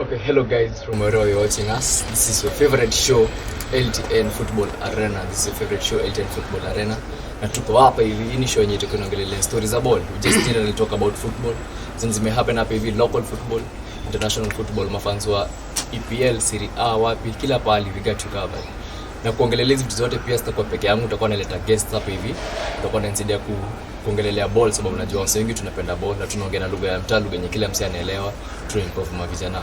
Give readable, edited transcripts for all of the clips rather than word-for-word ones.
Okay, hello guys from wherever you're watching us. This is your favorite show, LTN Football Arena. This is your favorite show, LTN Football Arena. Na tuko hapa hivi, hii ni show yenye tunaongelea stories za ball. We just generally talk about football. Zime happen hapa hivi, local football, international football, mafans wa EPL, Serie A, wapi, kila pahali we got you covered. Na kuongelea hizi vitu zote pia sitakuwa peke yangu, utakuwa naleta guests hapa hivi. Utakuwa unanisaidia kuongelea ball sababu najua wase wengi tunapenda ball na tunaongea na lugha ya mtaa, lugha yenye kila msee anaelewa, to improve mavijana.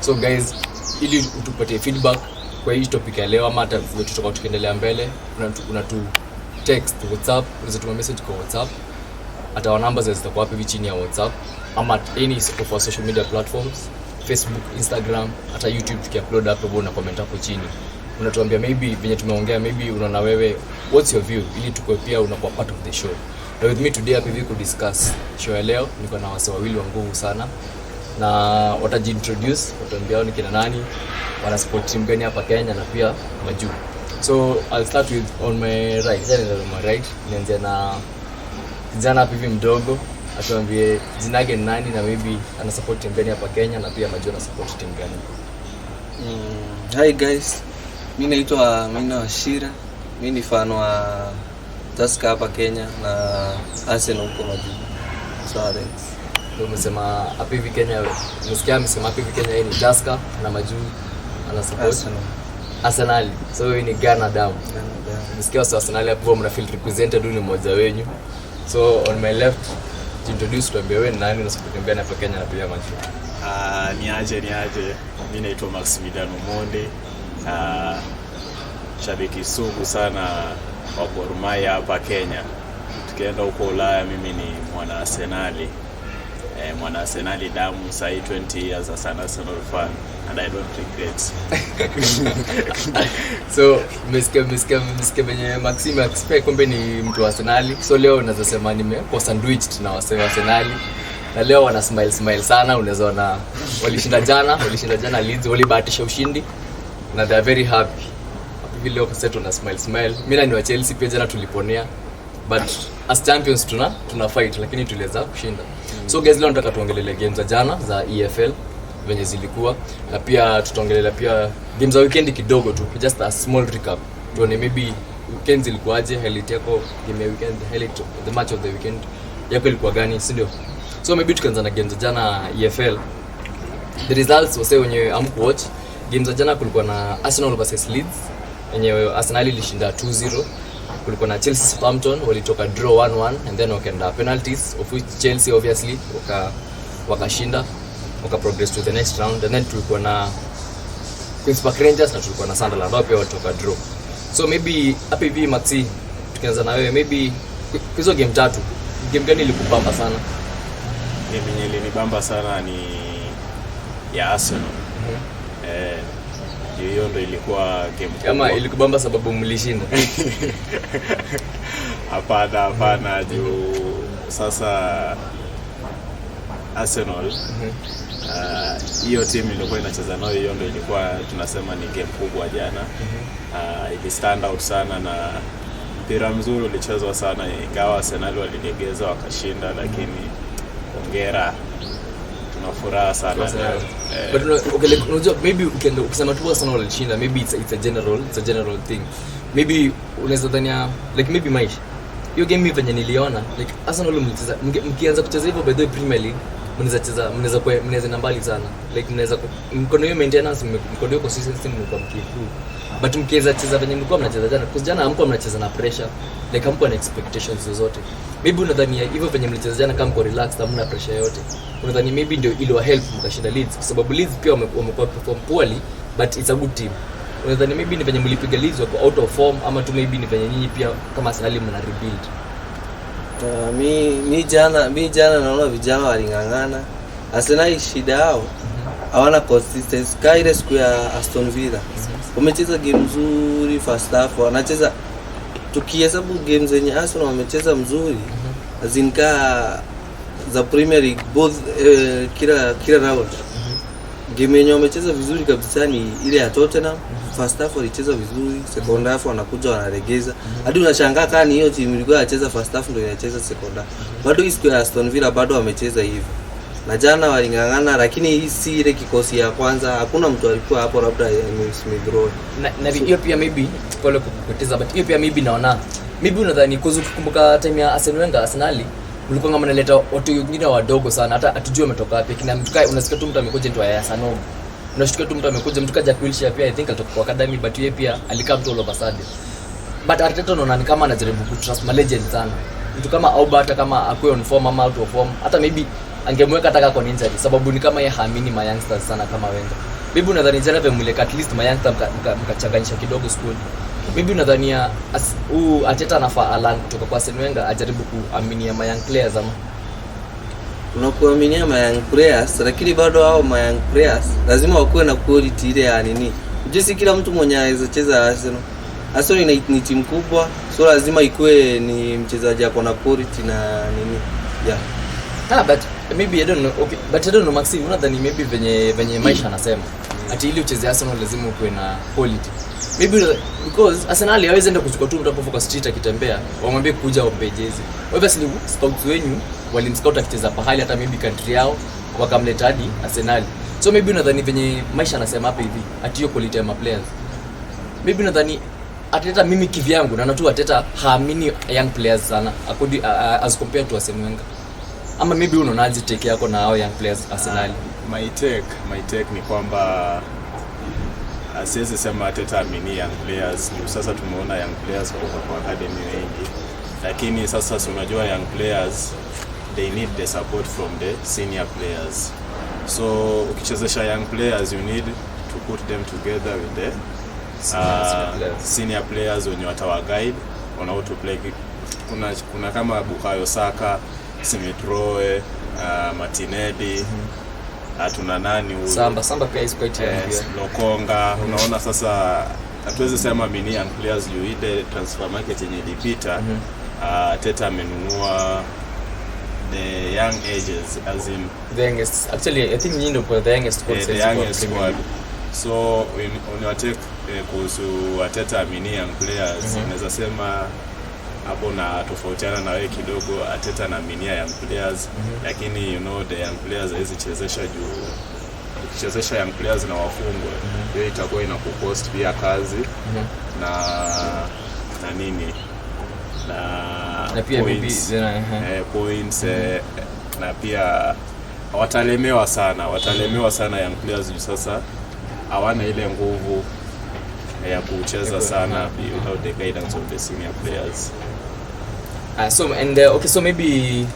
So guys, ili utupatie feedback kwa hii topic ya leo ama hata tutakuwa tukiendelea mbele, unatu text WhatsApp, unaweza tuma message kwa WhatsApp. Hata our numbers zitakuwa hapo chini ya WhatsApp ama any of our social media platforms, Facebook, Instagram, hata YouTube tukiupload hapo na comment hapo chini. Unatuambia maybe venye tumeongea, maybe unaona wewe what's your view, ili tukue pia unakuwa part of the show. Na with me today hapa hivi ku discuss show ya leo niko na wase wawili wa nguvu sana. Na watajiintroduce, wataambia ni kina nani, wana support team gani hapa Kenya na pia majuu. So I'll start with on my right. Nianze na kijana hapa hivi mdogo, atuambie jina lake ni nani na maybe ana support team gani hapa Kenya na pia majuu ana support team gani. Hi guys. Mimi naitwa Shira. Mimi ni fan wa Tusker hapa Kenya na Arsenal huko majuu. So ndio umesema hapa hivi Kenya, umesikia amesema hapa hivi Kenya ni Tusker na majuu ana support Arsenal. So wewe ni Ghana down. Umesikia wasa Arsenal hapo mna feel represented, ni mmoja wenu. So on my left, introduce tuambie wewe nani na support gani hapa Kenya na pia majuu. Ni aje. Mimi naitwa Maximiliano Monde. Shabiki sugu sana wa Gor Mahia hapa Kenya. Tukienda huko Ulaya mimi ni mwana Arsenali. Mwana Arsenali damu, sai 20 years as an Arsenal fan and I don't regret. So mesikia benye Maxime expect kumbe ni mtu wa Arsenali. So leo naweza sema nimekuwa sandwiched na wase wa Arsenali. Na leo wana smile sana, unaweza ona walishinda jana Leeds, walibahatisha ushindi na they are very happy. Hivi leo kaseto na smile. Mimi ni wa Chelsea pia, jana tuliponea. But as champions tuna fight, lakini tuliweza kushinda. So guys, leo nataka tuongelele games za jana za EFL venye zilikuwa, na pia tutaongelea pia games za weekend kidogo tu, just a small recap. Tuone maybe weekend zilikuwaje, highlight yako game ya weekend, highlight the match of the weekend yako ilikuwa gani, si ndio? So maybe tukianza na games za jana EFL. The results wase wenye amkuwatch games za jana, kulikuwa na Arsenal versus Leeds yenye Arsenal ilishinda 2-0. Kulikuwa na Chelsea Southampton walitoka draw 1-1 and then wakaenda penalties, of which Chelsea obviously wakashinda, progress to the next round. And then tulikuwa na Queen's Park Rangers na tulikuwa na Sunderland wao pia walitoka draw. So maybe hapa hivi Maxi, tukianza na wewe, maybe hizo game tatu, game gani ilikubamba sana? Game yenye ilinibamba sana ni ya Arsenal. Hiyo ndio ilikuwa game kubwa. Kama ilikubamba sababu mlishinda? Hapana juu sasa Arsenal hiyo team ilikuwa inacheza nayo, hiyo ndio ilikuwa tunasema ni game kubwa jana. Ili stand out sana na mpira mzuri ulichezwa sana, ingawa Arsenal walilegeza wakashinda, lakini hongera, tunafuraha sana. But okay, unajua maybe ukisema tu Arsenal walishinda, maybe it's a general thing. Maybe unaweza dhania like maybe maisha hiyo game venye niliona like Arsenal mlicheza, mkianza kucheza hivyo by the Premier League mnaweza na mbali sana, like mnaweza mkono hiyo maintenance, mkono hiyo consistency mko mkiimprove. But mkiweza cheza venye mlikuwa mnacheza jana, kwa jana hamkuwa mnacheza na pressure, like hamkuwa na expectations zozote. Maybe unadhani hivyo venye mlicheza jana kama mko relaxed, hamna pressure yote, unadhani maybe ndio iliwa help mkashinda Leeds, kwa sababu Leeds pia wamekuwa perform poorly but it's a good team. Unadhani maybe ni venye mlipiga Leeds wako out of form, ama tu maybe ni venye nyinyi pia kama Arsenal mna rebuild? Mi jana naona vijana walingangana. Arsenal shida yao hawana consistency. Kaile siku ya Aston Villa wamecheza game nzuri first half, wanacheza tukihesabu games zenye Arsenal wamecheza mzuri azinka za Premier League both kila round. Game yenye wamecheza vizuri kabisa ni ile ya Tottenham. First half walicheza vizuri, second half wanakuja wanaregeza. Hadi unashangaa kama hiyo timu ilikuwa inacheza first half ndio inacheza second half. Bado siku ya Aston Villa bado wamecheza hivyo. na jana walingangana, lakini hii si ile kikosi ya kwanza, hakuna mtu alikuwa hapo labda Smith Rowe. Na hiyo pia maybe pole kupoteza, but hiyo pia maybe naona maybe unadhani kukumbuka time ya Arsene Wenger Arsenal ulikuwa kama naleta watu wengine wadogo sana, hata atujue umetoka wapi. Kina mtu kai unasikia tu mtu amekuja ndio ya Sanogo, unashtuka tu mtu amekuja, mtu kaja kuilisha pia, I think alitoka kwa academy, but yeye pia alikaa mtu all of a sudden. But Arteta unaona ni kama anajaribu kutrust ma legend sana, mtu kama Auba, hata kama akue on form ama out of form, hata maybe angemweka hata kwa injury, sababu ni kama yeye haamini ma youngsters sana kama Wenger. Maybe unadhani jana vemuleka at least ma youngsters mkachanganyisha kidogo squad. Maybe unadhania Arteta anafaa alan kutoka kwa Arsene Wenger ajaribu kuaminia ma young players ama unakuaminia ma young players, lakini bado hao ma young players lazima wakuwe na quality ile ya nini. Unajua kila mtu mwenye anaweza cheza Arsenal. Arsenal ni timu kubwa, so lazima ikuwe ni mchezaji ako na quality na nini. Yeah. But maybe I don't know. Okay, but I don't know Maxim, unadhani maybe venye maisha anasema ati ili ucheze Arsenal lazima ukuwe na quality. Maybe because Arsenal hawezi enda kuchukua tu mtu hapo kwa street akitembea, wamwambie kuja ombe jezi. Obviously scouts wenyu walimscout akicheza pahali hata maybe country yao wakamleta hadi Arsenal. So maybe unadhani venye maisha anasema hapa hivi ati hiyo quality ya players. Maybe unadhani Arteta, mimi kivyangu na tu Arteta haamini young players sana as compared to Arsene Wenger. Ama maybe unaonaje take yako na hao young players Arsenal? My take ni kwamba asiwezi sema Arteta amini young players. Sasa tumeona young players kwa academy wengi, lakini sasa unajua young players they need the support from the senior players. So ukichezesha young players you need to put them together with the senior players wenye watawa guide on how to play. Kuna kama Bukayo Saka, Smith Rowe, Martinelli, hatuna nani huyu Samba pia is quite young, Lokonga. Unaona sasa hatuwezi sema mini young players juu ile transfer market yenye ilipita. Teta amenunua the young ages, as in the youngest. Actually I think you know the youngest squad. So when you take kuhusu Arteta amini young players, naweza sema hapo na tofautiana na wewe kidogo. Arteta na aminia young players, lakini you know the young players hizi chezesha juu ukichezesha young players na wafungwe, hiyo itakuwa inakucost pia kazi na nini na pia points na pia watalemewa sana young players juu sasa hawana ile nguvu ya kucheza sana without the guidance of the senior players. So maybe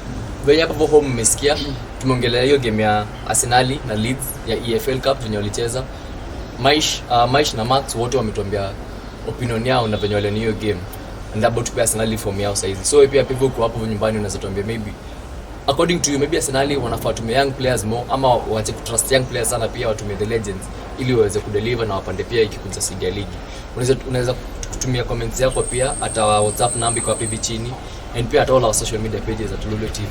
wenye hapo home mmesikia tumeongelea hiyo game ya Arsenal na Leeds ya EFL Cup venye walicheza. Maish na Max wote wametuambia opinion yao na venye wale hiyo game and about to Arsenal form yao saizi. So pia people kwa hapo nyumbani unaweza tuambia maybe according to you maybe Arsenal wanafaa tumia young players more ama waache kutrust young players sana, pia watumie the legends ili waweze kudeliver na wapande pia ikikuja Saudi League. Unaweza kutumia comments yako pia hata WhatsApp namba iko hapo chini, and pia hata all our social media pages at Lolwe TV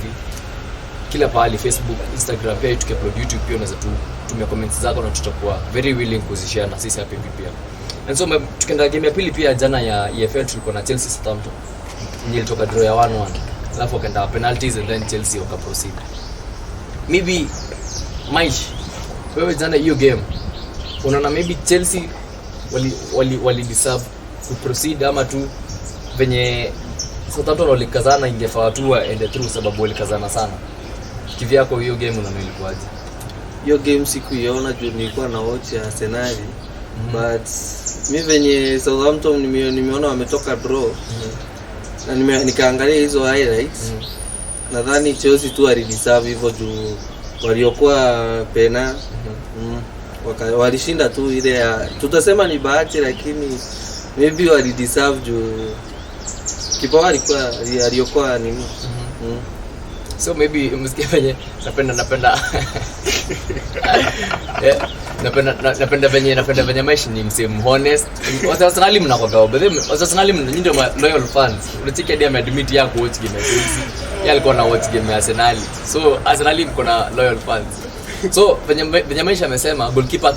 kila pahali, Facebook, Instagram, pia tukiupload YouTube pia unaweza tumia comments zako na tutakuwa very willing kuzishare na sisi hapa pia. And so tukienda game ya pili pia jana ya EFL tulikuwa na Chelsea Southampton, ilitoka draw ya 1-1 alafu wakaenda penalties and then Chelsea waka proceed. Maybe Maish, wewe jana hiyo game unaona maybe Chelsea wali deserve to proceed ama tu venye Southampton walikazana ingefaa tu and through sababu walikazana sana? Kivyako hiyo game unaona ilikuwaje? Hiyo game sikuiona juu nilikuwa na watch ya Arsenal. But mimi venye Southampton nimeona wametoka draw. Na nikaangalia hizo highlights. Nadhani Chelsea tu walideserve hivyo juu waliokuwa pena. Walishinda tu ile ya tutasema ni bahati, lakini maybe walideserve juu kipa alikuwa nini. So maybe umesikia venye napenda venye Maish ni msemo honest. Arsenal mnakoga but Arsenal ndio loyal fans. Unacheki hadi ameadmit ya kuwatch game ya Chelsea. Yeye alikuwa na watch game ya Arsenal. So Arsenal mko na loyal fans. So venye Maish amesema goalkeeper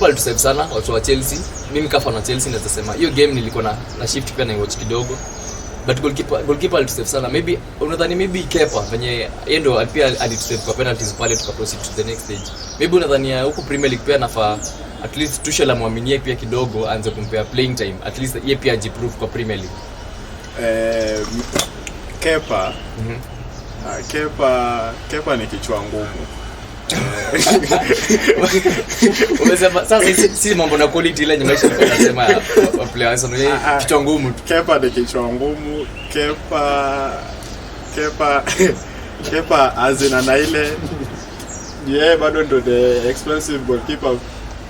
alitusave sana watu wa Chelsea. Mimi kafa na Chelsea nitasema hiyo game nilikuwa na shift pia na watch kidogo. but goalkeeper alisave sana. Maybe unadhani maybe Kepa venye yeye ndo pia alisave kwa penalties pale tukaproceed to the next stage. Maybe unadhani huko Premier League pia nafaa at least Tuchel amwaminie pia kidogo aanze kumpea playing time, at least yeye pia ajiprove kwa Premier League. Kepa ni kichwa ngumu. Umesema sasa si mambo na quality ile nyamaisha tunasema wa players ni kichwa ngumu. Kepa ni kichwa ngumu. Kepa azina na ile yeye bado ndo the expensive goalkeeper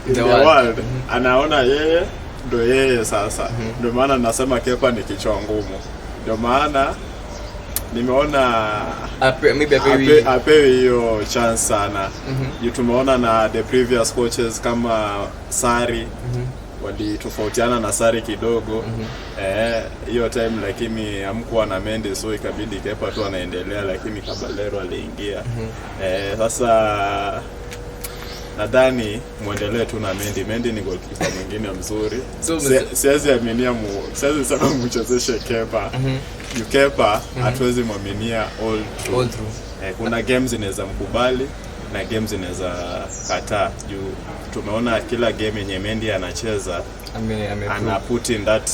in the world. Anaona yeye ndo yeye sasa. Ndio maana nasema Kepa ni kichwa ngumu. Ndio maana nimeona apewe hiyo chance sana. Tumeona na the previous coaches kama Sarri walitofautiana na Sarri kidogo. Hiyo time lakini hamkuwa na Mendes, so ikabidi Kepa tu anaendelea, lakini Caballero aliingia. Sasa nadhani muendelee tu na Mendy ni goalkeeper mwingine mzuri. Siwezi sema mchezeshe Kepa. Kepa hatuwezi mwaminia all through. Kuna games inaweza mkubali na games inaweza kataa. Juu tumeona kila game yenye Mendy anacheza ana put in that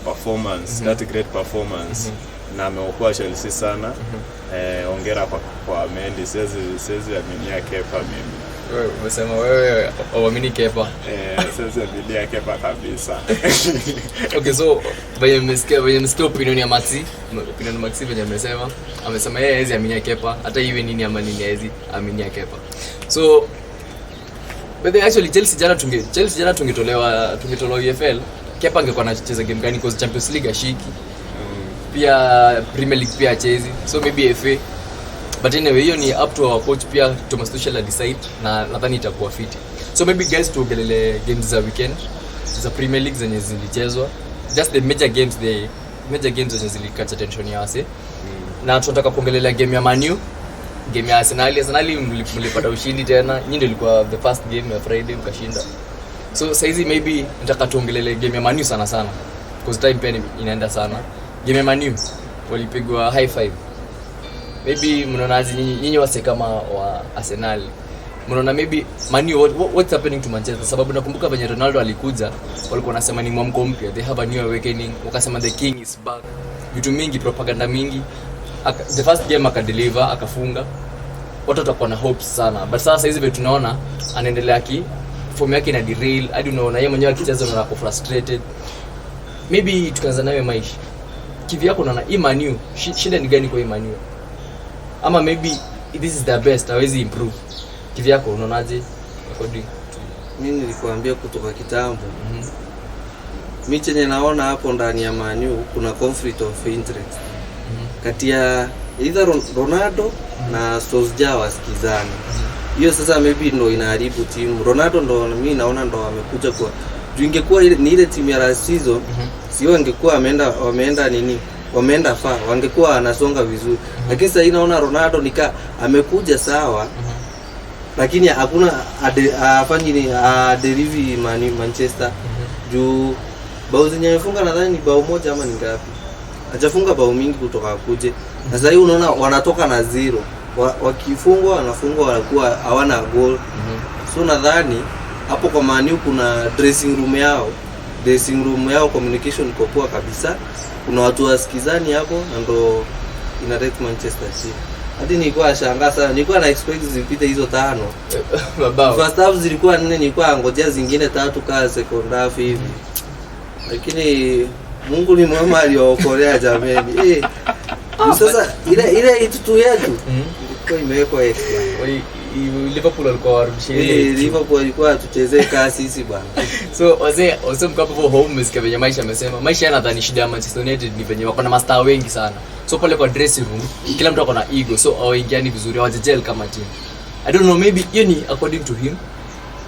performance, that great performance. Na ameokoa Chelsea sana. Hongera kwa Mendy. Siwezi aminia Kepa mimi. Wewe umesema wewe uamini Kepa. Siwezi aminia Kepa kabisa. Okay, so venye mmesikia opinion ya Maxi venye amesema yeye hawezi aminia Kepa, hata iwe nini ama nini hawezi aminia Kepa. So but actually Chelsea jana tungetolewa EFL, Kepa angekuwa anacheza game gani? Because Champions League ashiki. Pia Premier League pia achezi. So maybe FA. But anyway, hiyo ni up to our coach pia Thomas Tuchel decide, na nadhani itakuwa fiti. So maybe guys tuongelele games za weekend za Premier League zenye zilichezwa, just the major games zenye zilikatch attention ya wase. Na tunataka kuongelea game ya Man U, game ya Arsenal mlipata ushindi tena. Nyinyi ndio ilikuwa the first game ya Friday mkashinda. So saizi maybe nataka tuongelele game ya Man U sana because time pia inaenda sana. Game ya Man U walipigwa high five. Maybe mnaonaje nyinyi wase kama wa Arsenal? Mnaona maybe Man U what's happening to Manchester? Sababu nakumbuka venye Ronaldo alikuja walikuwa wanasema ni mwamko mpya, they have a new awakening, wakasema the king is back. Vitu mingi, propaganda mingi. The first game akadeliver, akafunga. Watu watakuwa na hopes sana. But sasa hizi vitu tunaona anaendelea form yake ina derail, hadi unaona yeye mwenyewe akicheza unaona ako frustrated. Maybe tukaanza nawe maisha. Kivi yako unaona hii Man U shida ni gani kwa hii Man U? Ama maybe this is the best, hawezi improve. Kivi yako unaonaje according to mimi? Nilikuambia kutoka kitambo. Mimi chenye naona hapo ndani ya Man U kuna conflict of interest. Kati ya either Ronaldo na Solskjaer wasikizani. Hiyo sasa maybe ndo inaharibu timu. Ronaldo ndo mimi naona ndo amekuja kwa. Ingekuwa ni ile timu ya last season, sio ingekuwa wameenda far, wangekuwa anasonga vizuri. Lakini sasa inaona Ronaldo nika amekuja sawa, lakini hakuna afanye ni delivery Manchester. Juu bao zenye amefunga nadhani ni bao moja ama ni ngapi? Hajafunga bao mingi kutoka kuje. Na sasa hiyo unaona wanatoka na zero. Wakifungwa wanafungwa wanakuwa hawana goal. So nadhani hapo kwa Man U kuna dressing room yao communication iko poa kabisa. Kuna watu wasikizani hapo, na ndo ina rate Manchester City. Hadi nilikuwa shangaa sana, nilikuwa na expect zipite hizo 5. First half zilikuwa 4, nilikuwa ngojea zingine 3 kama second half hivi. Lakini Mungu ni mwema, aliokolea jameni. Sasa ile itutu yetu ilikuwa imewekwa extra. Liverpool walikuwa warudishia Liverpool ilikuwa tuchezee kasi sisi bwana. So wazee mkapo home msikia venye maisha amesema. Maisha yanadhani shida ya Manchester United ni venye wako na mastaa wengi sana. So pale kwa dressing room kila mtu ako na ego, so hawaingiani vizuri, hawajagel kama team. I don't know, maybe hiyo ni according to him.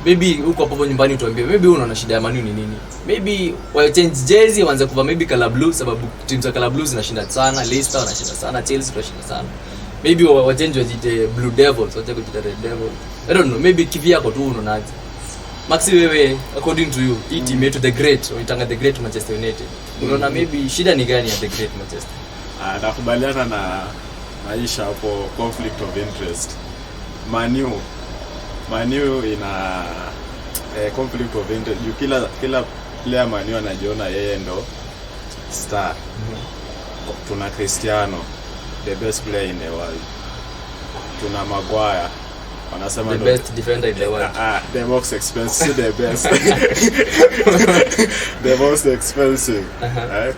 Maybe huko hapo nyumbani utuambie maybe unaona shida ya Man U ni nini. Maybe wa change jersey waanze kuvaa maybe color blue, sababu teams za color blue zinashinda sana, Leicester wanashinda sana, Chelsea wanashinda sana. Maybe wa change wajite Blue Devils, wacha kujita Red Devils. I don't know, maybe kivi yako tu unaonaje? Maxi wewe, according to you, hii team yetu the great, uitanga the great Manchester United. Unaona maybe shida ni gani ya the great Manchester? Nakubaliana na maisha hapo, conflict of interest. Manu ina conflict of interest. Kila player Manu anajiona yeye ndo star. Tuna Cristiano, the best player in the world. Tuna Maguire, wanasema the best defender in the world. The most expensive, the best. The most expensive.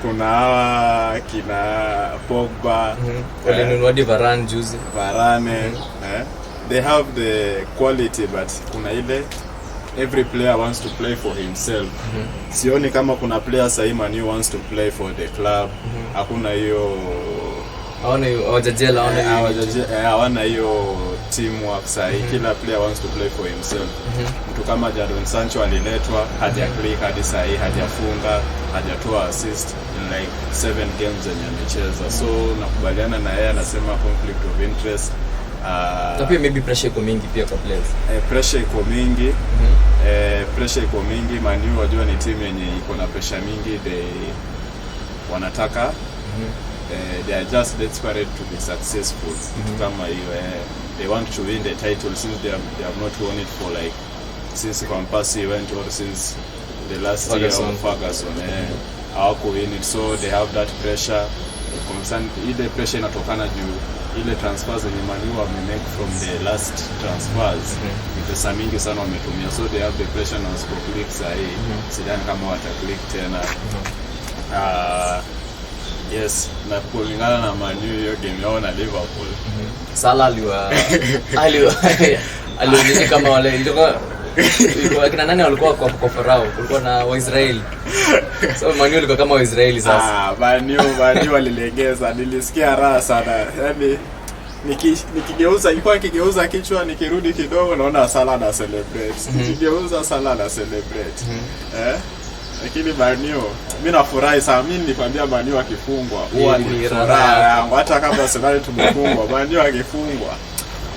Kuna kina Pogba, walinunua Varane juzi. Varane, they have the quality, but kuna ile every player wants to play for himself. Sioni kama kuna player sahi Man U wants to play for the club. Hakuna hiyo hawana hiyo teamwork sahi. Kila player wants to play for himself. Mtu kama Jadon Sancho aliletwa, haja click hadi sahi, hajafunga, hajatoa assist in like 7 games zenye amecheza. So nakubaliana na yeye, anasema conflict of interest. Na pia maybe pressure iko mingi pia kwa players. Pressure iko mingi. Pressure iko mingi. Man U wajua ni team yenye iko na pressure mingi. They wanataka they are just desperate to be successful. Kama hiyo they want to win the title since they have not won it for like since Van Persie went, or since the last year of Ferguson. Hawako win it, so they have that pressure. Ile pressure inatokana juu ile transfers zenye Man U wame-make from the last transfers. Pesa mingi sana wametumia, so they have the pressure na click sahi. Sidhani kama wata-click tena. Yes, na kulingana na Man U hiyo game yao na Liverpool. Salah alionyesha kama wale ilikuwa kina nani walikuwa kwa Farao, kulikuwa na Waisraeli. So Man U ilikuwa kama Waisraeli sasa. Man U walilegeza, nilisikia raha sana. Yaani nikigeuza kichwa nikirudi kidogo naona Salah na celebrate. Nikigeuza Salah na celebrate. Lakini Man U mimi nafurahi sana. Mimi nilikwambia Man U akifungwa huwa ni furaha yangu, hata kama Arsenal tumefungwa. Man U akifungwa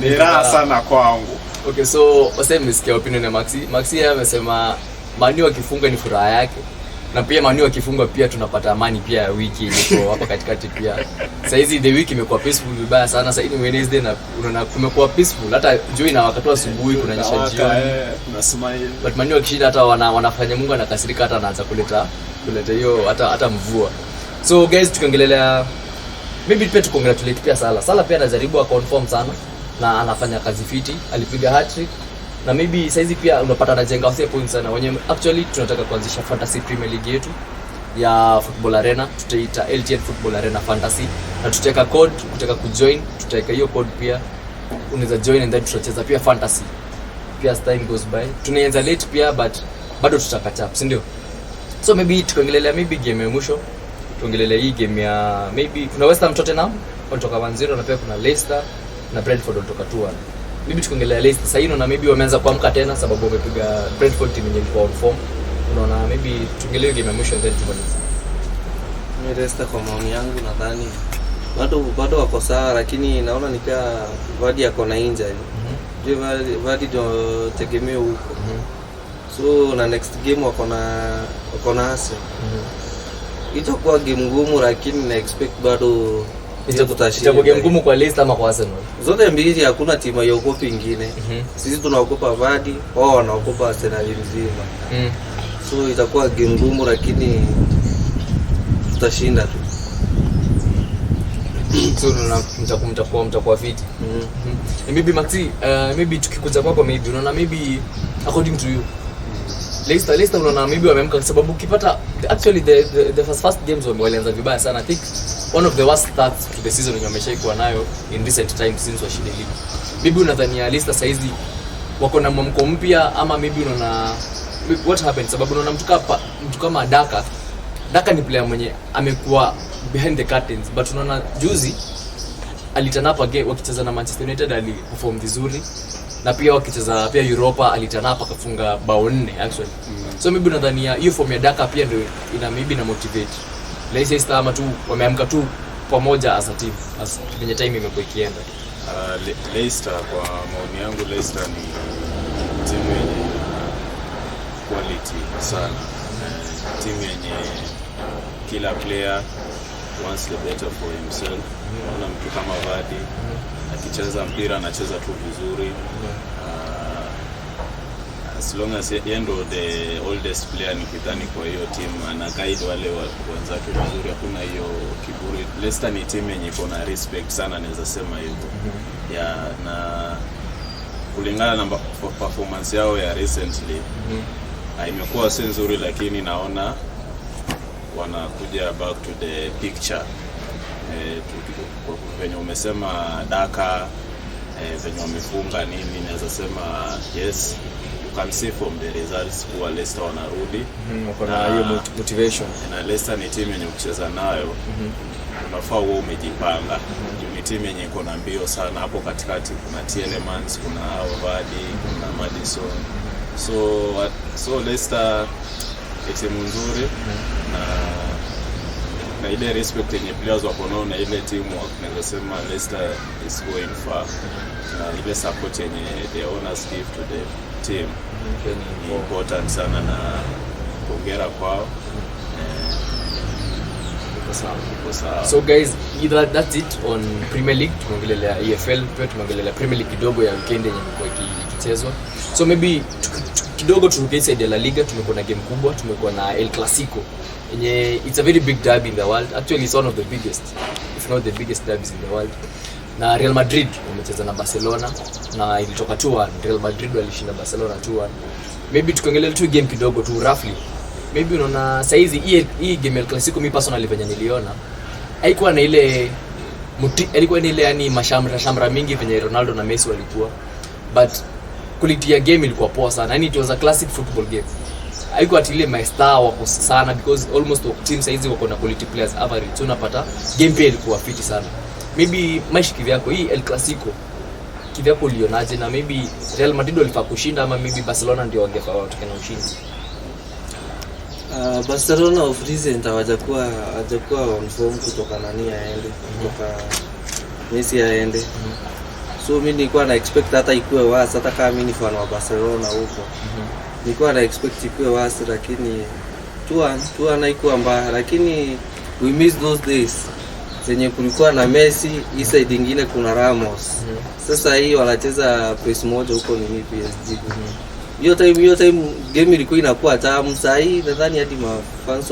ni raha sana kwangu. Okay, so waseme msikia opinion ya Maxi amesema Man U akifunga ni furaha yake, na pia Man U akifunga pia tunapata amani pia wiki iko hapa katikati pia. Sasa hizi the week imekuwa peaceful vibaya sana. Sasa ni Wednesday na unaona kumekuwa peaceful, hata jua na wakati wa asubuhi kunanyesha jioni na smile. But Man U akishinda hata wanafanya Mungu anakasirika, hata anaanza kuleta hiyo hata mvua. So guys, tukiongelea maybe pia congratulate pia Salah pia anajaribu confirm sana na anafanya kazi fiti, alipiga hat-trick na maybe saizi pia unapata anajenga wase points sana. Wenye actually tunataka kuanzisha fantasy Premier League yetu ya Football Arena, tutaita LTN Football Arena Fantasy, na tutaweka code, ukitaka kujoin tutaweka hiyo code pia, unaweza join and then tutacheza pia fantasy pia as time goes by. Tunaanza late pia but bado tutacatch up, si ndio? So maybe tukiongelea maybe game ya mwisho, tuongelea hii game ya maybe kuna West Ham Tottenham kutoka 1-0 na pia kuna Leicester na Brentford kutoka 2-1. Maybe tukiongelea Leicester sasa hivi na maybe wameanza kuamka tena sababu wamepiga Brentford, team yenye ilikuwa on form. Unaona maybe tuongelee game ya mwisho then tumalize. Mimi Leicester kwa maoni yangu nadhani bado wako sawa, lakini naona nikaa Vardy yako na injury. Vardy ndio tegemeo huko. So na next game wako na Arsenal. Itakuwa game ngumu, lakini na expect bado itakuwa game ngumu kwa Leicester ama kwa Arsenal. Zote mbili hakuna timu haiogopi nyingine. Sisi tunaogopa Vardy, wao wanaogopa Arsenal mzima. So itakuwa game ngumu, lakini tutashinda tu. So mtakuwa fit. Maybe Maxi, maybe tukikuja kwako maybe unaona maybe according to you Leicester unaona maybe wameamka kwa sababu ukipata actually the first games walianza vibaya sana. I think one of the worst starts to the season wenye wameshaikuwa nayo in recent times since washinde league. Maybe unadhania Leicester saizi wako na mwamko mpya ama maybe unaona what happened sababu unaona mtu kama Daka ni player mwenye amekuwa behind the curtains, but unaona juzi alitanapa game wakicheza na Manchester United aliperform vizuri, na pia wakicheza pia Europa alitanapa akafunga bao 4 actually. So maybe unadhania hiyo form ya Daka pia ndio ina maybe na motivate Leicester ama tu wameamka tu pamoja as a team as kwenye time imekuwa ikienda. Leicester kwa maoni yangu, Leicester ni timu yenye quality sana. Timu yenye kila player wants the better for himself. Unaona mtu kama Vardy akicheza mpira anacheza tu vizuri. As long as yeye ndo the oldest player nikidhani kwa hiyo team, ana guide wale wenzake vizuri, hakuna hiyo kiburi. Leicester ni team yenye iko na respect sana, naweza sema hivyo. Na kulingana na performance yao ya recently imekuwa si nzuri, lakini naona wanakuja back to the picture. Venye umesema Daka, venye wamefunga nini, naweza sema yes, you can see from the results kuwa Leicester wanarudi. Kuna hiyo motivation. Na Leicester ni team yenye kucheza nayo. Unafaa uwe umejipanga. Ni team yenye iko na mbio sana hapo katikati. Kuna Tielemans, kuna Vardy, kuna Madison. So Leicester ni timu nzuri na ile respect yenye players wako nao na ile teamwork, naweza sema Leicester is going far. Na ile support yenye the owners give to the team ni important sana, na kuongera kwao. So guys, that's it on Premier League. Tumeongelea EFL, pia tumeongelea Premier League kidogo ya weekend yenye ilikuwa ikichezwa. So maybe kidogo turuke inside La Liga. Tumekuwa na game kubwa, tumekuwa na El Clasico yenye it's a very big derby in the world. Actually it's one of the biggest, if not the biggest derbies in the world. Na Real Madrid wamecheza na Barcelona na ilitoka 2-1. Real Madrid walishinda Barcelona 2-1. Maybe tukaongelea tu game kidogo tu roughly. Maybe unaona saizi hii game El Clasico mimi personally venye niliona haikuwa na ile ilikuwa ni ile yani mashamra mingi venye Ronaldo na Messi walikuwa, but quality ya game ilikuwa poa sana. Yani it was a classic football game. Haikuwa atile my star wako sana, because almost team saizi wako na quality players average. So unapata game pia ilikuwa fiti sana. Maybe Maishi kivyako hii El Clasico kivyako ulionaje, na maybe Real Madrid walifaa kushinda ama maybe Barcelona ndio wangefaa watoke na ushindi? Barcelona of recent hawajakuwa on form kutoka nani aende, kutoka Messi aende. So mimi nilikuwa na expect hata ikuwe worse, hata kama mimi ni fan wa Barcelona huko. Nilikuwa na expect ikuwe worse, lakini 2-1 haikuwa mbaya, lakini we miss those days zenye kulikuwa na Messi, hii side nyingine kuna Ramos. Sasa hii wanacheza press moja huko ni PSG. Hiyo time game ilikuwa inakuwa tamu. Sasa hii nadhani hadi mafans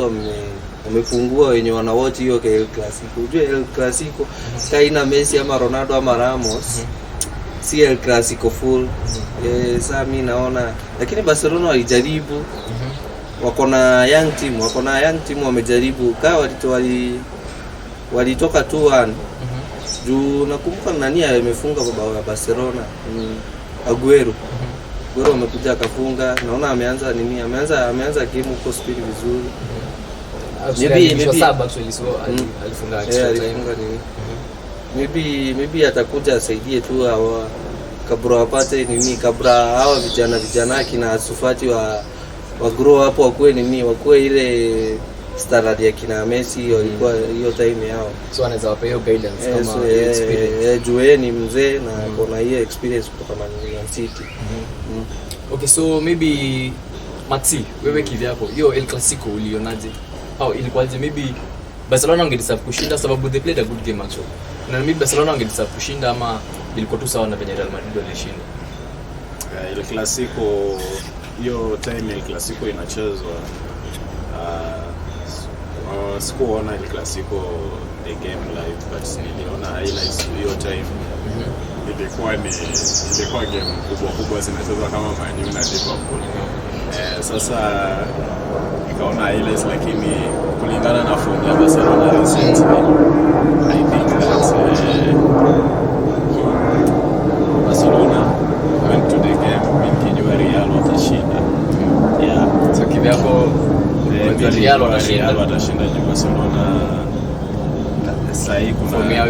wamepungua wenye wana watch hiyo El Clasico. Unajua El Clasico haina Messi ama Ronaldo ama Ramos, si El Clasico full. Sasa mimi naona, lakini Barcelona walijaribu. Wako na young team wamejaribu. Kawa walitoka 2-1. Juu nakumbuka nani amefunga bao ya Barcelona, Aguero amekuja akafunga. Naona ameanza game huko speed vizuri. Maybe saba actually, so alifunga extra time. Maybe atakuja asaidie tu hawa kabla wapate nini, kabla hawa vijana kina Sufati wa grow hapo, wakuwe ile standard ya kina Messi walikuwa hiyo time yao. So anaweza wapa hiyo guidance kama experience. Juu ni mzee na kuna hiyo experience kutoka Man City. Okay, so maybe Maxi, wewe kivyako hiyo El Clasico ulionaje? Au ilikuwaje? Maybe Barcelona wangedeserve kushinda sababu they played a good game actually. Na maybe Barcelona wangedeserve kushinda ama ilikuwa tu sawa na venye Real Madrid walishinda? El Clasico, hiyo time El Clasico inachezwa, sikuona El Clasico the game live, but niliona highlights hiyo time. Ilikuwa game kubwa zinachezwa kama Man U na Liverpool. Sasa nikaona highlights, lakini kulingana na form ya Barcelona recently, I think that Barcelona went to the game nikijua Real watashinda. So kivyako Real watashinda juu Barcelona sasa kuna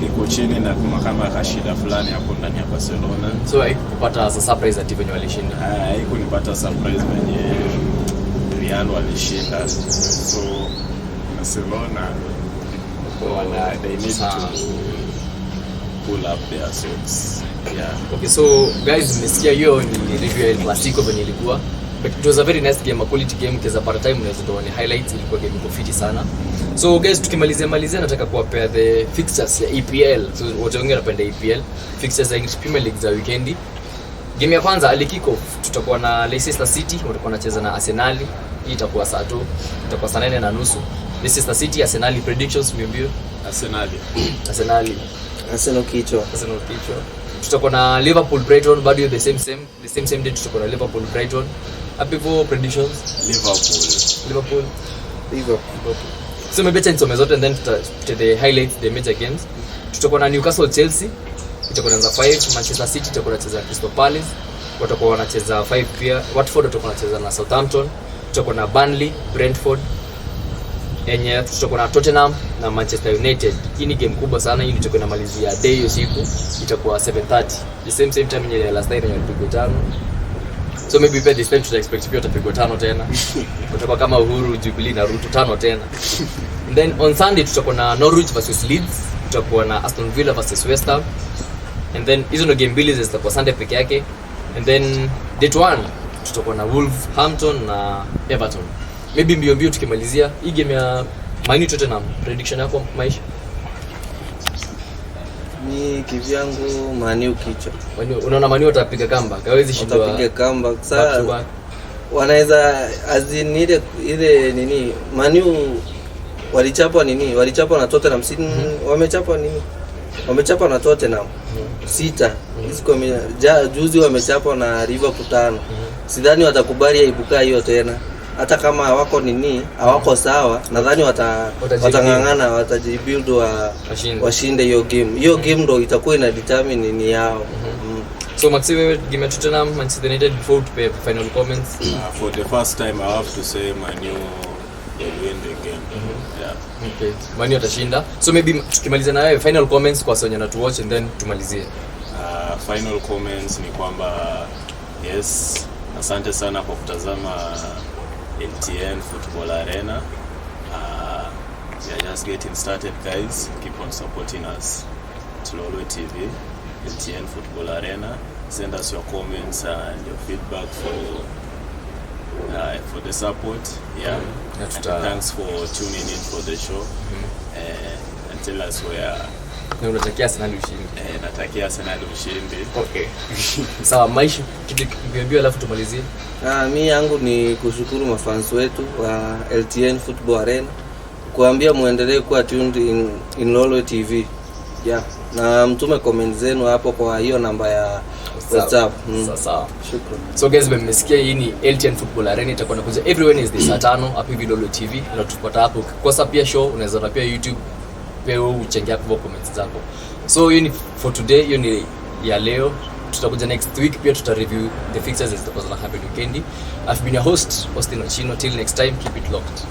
iko chini na kuna kama kashida fulani hapo ndani ya Barcelona. So haikupata surprise ati venye walishinda. Haikunipata surprise venye Real walishinda. So Barcelona they need to pull up their socks. Okay, so guys, mmesikia hiyo ni review ya El Clasico venye ilikuwa. but it was a very nice game, a quality game. Keza part time unaweza ndio ni highlights, ilikuwa game iko fiti sana. So guys, tukimalizia nataka kuwapea the fixtures ya EPL. So wote wengi wanapenda EPL. Fixtures za English Premier League za weekendi. Game ya kwanza ali kick off, tutakuwa na Leicester City watakuwa wanacheza na Arsenal. Hii itakuwa saa 2, itakuwa saa 9:30. Leicester City Arsenal, predictions mbio. Arsenal kichwa. Tutakuwa na Liverpool Brighton, bado the same day tutakuwa na Liverpool Brighton. Happy for predictions? Liverpool. So maybe change some zote and then to the highlights, the major games. Tutakuwa na Newcastle Chelsea, itakuwa inaanza 5. Manchester City itakuwa inacheza Crystal Palace, watakuwa wanacheza 5 pia. Watford watakuwa wanacheza na Southampton. Tutakuwa na Burnley, Brentford. Yenye tutakuwa na Tottenham na Manchester United. Hii ni game kubwa sana, hii itakuwa inamalizia day hiyo siku, itakuwa 7:30. The same time yenye last night ilipigwa 5. So maybe pia this time to expect pia utapigwa 5 tena. Utakuwa kama Uhuru, Jubilee na Ruto 5 tena. And then on Sunday tutakuwa na Norwich versus Leeds, tutakuwa na Aston Villa versus West Ham. And then hizo ndo game mbili zitakuwa Sunday peke yake. And then date 1 tutakuwa na Wolverhampton na Everton. Maybe mbio tukimalizia hii game ya Man U Tottenham, prediction yako Maisha? Ni kivyangu Man U kichwa. Unaona Man U watapiga comeback, hawezi shindwa. Watapiga comeback. Sasa wanaweza azinile ile nini? Man U walichapwa na Tottenham. Wamechapwa na Tottenham 6. Juzi wamechapwa na Liverpool 5. Sidhani watakubali aibuka hiyo tena. Hata kama hawako sawa, nadhani watangangana, watajibuild washinde hiyo game. Hiyo game ndo itakuwa ina determine nini yao. So Maxi, wewe game ya Tottenham Manchester United before to pay final comments? For the first time I have to say Man U will win the game. Yeah. Okay. Man U atashinda. So maybe tukimaliza na wewe final comments kwa Sonya na to watch and then tumalizie. Final comments ni kwamba yes, asante sana kwa kutazama LTN Football Arena. We are just getting started, guys. Keep on supporting us. It's Lolwe TV, LTN Football Arena. Send us your comments and your feedback for the support. Yeah. And thanks for tuning in for the show. And tell us where. Unatakia Arsenal ushindi. Natakia Arsenal ushindi. Okay. Sawa, Maisha kitu kimbio alafu tumalizie. Mimi yangu ni kushukuru mafans wetu wa LTN Football Arena, kuambia muendelee kuwa tuned in Lolwe TV. Yeah. Na mtume comment zenu hapo kwa hiyo namba ya WhatsApp. Sawa. Shukrani. So guys, mmesikia hii ni LTN Football Arena, itakuwa inakuja every Wednesday saa 5 hapa hivi Lolwe TV. Na tupata hapo. Kwa sababu pia show unaweza na pia YouTube pia uchangia hapo comments zako. So hiyo ni for today, hiyo ni ya leo. Tutakuja next week pia tutareview the fixtures that zitakuwa happen weekend. I've been your host Austin Ochino. Till next time, keep it locked.